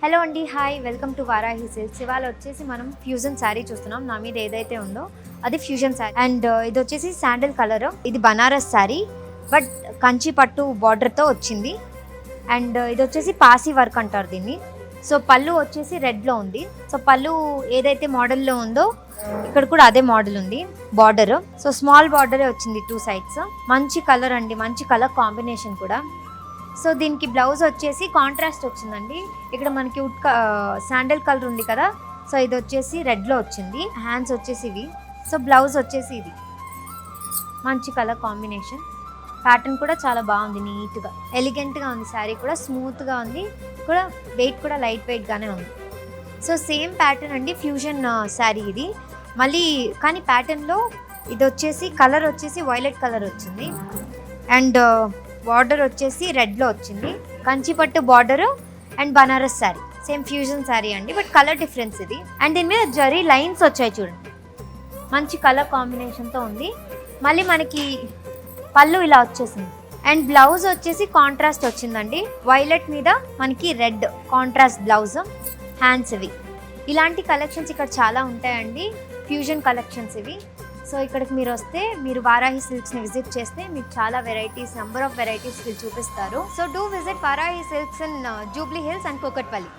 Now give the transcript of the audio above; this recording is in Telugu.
హలో అండి, hi, welcome to Varahi silks. ఇవాళ వచ్చేసి మనం ఫ్యూజన్ శారీ చూస్తున్నాం. నా మీద ఏదైతే ఉందో అది ఫ్యూజన్ శారీ అండ్ ఇది వచ్చేసి శాండిల్ కలర్. ఇది బనారస్ శారీ బట్ కంచి పట్టు బార్డర్తో వచ్చింది. అండ్ ఇది వచ్చేసి పాసి వర్క్ అంటారు దీన్ని. సో పళ్ళు వచ్చేసి రెడ్లో ఉంది. సో పళ్ళు ఏదైతే మోడల్లో ఉందో ఇక్కడ కూడా అదే మోడల్ ఉంది బార్డర్. సో స్మాల్ బార్డరే వచ్చింది 2 sides. మంచి కలర్ అండి, మంచి కలర్ కాంబినేషన్ కూడా. సో దీనికి బ్లౌజ్ వచ్చేసి కాంట్రాస్ట్ వచ్చిందండి. ఇక్కడ మనకి శాండిల్ కలర్ ఉంది కదా, సో ఇది వచ్చేసి రెడ్లో వచ్చింది. హ్యాండ్స్ వచ్చేసి ఇవి. సో బ్లౌజ్ వచ్చేసి ఇది మంచి కలర్ కాంబినేషన్. ప్యాటర్న్ కూడా చాలా బాగుంది, నీట్గా ఎలిగెంట్గా ఉంది. శారీ కూడా స్మూత్గా ఉంది, కూడా వెయిట్ కూడా లైట్ వెయిట్గానే ఉంది. సో సేమ్ ప్యాటర్న్ అండి, ఫ్యూజన్ శారీ ఇది. మళ్ళీ కానీ ప్యాటర్న్లో ఇది వచ్చేసి కలర్ వచ్చేసి వైలెట్ కలర్ వచ్చింది. అండ్ బార్డర్ వచ్చేసి రెడ్లో వచ్చింది. Kanchipattu border and Banaras sari, same fusion sari అండి, బట్ కలర్ డిఫరెన్స్ ఇది. అండ్ దీని మీద జరీ లైన్స్ వచ్చాయి చూడండి, మంచి కలర్ కాంబినేషన్తో ఉంది. మళ్ళీ మనకి పళ్ళు ఇలా వచ్చేసింది. అండ్ బ్లౌజ్ వచ్చేసి కాంట్రాస్ట్ వచ్చిందండి, వైలెట్ మీద మనకి రెడ్ కాంట్రాస్ట్ బ్లౌజ్. హ్యాండ్స్ ఇవి. ఇలాంటి కలెక్షన్స్ ఇక్కడ చాలా ఉంటాయండి, ఫ్యూజన్ కలెక్షన్స్ ఇవి. సో ఇక్కడికి మీరు వస్తే, మీరు వారాహి సిల్క్స్ని విజిట్ చేస్తే మీకు చాలా వెరైటీస్, నెంబర్ ఆఫ్ వెరైటీస్ చూపిస్తారు. So do visit Varahi silks in Jubilee hills and Kukatpally.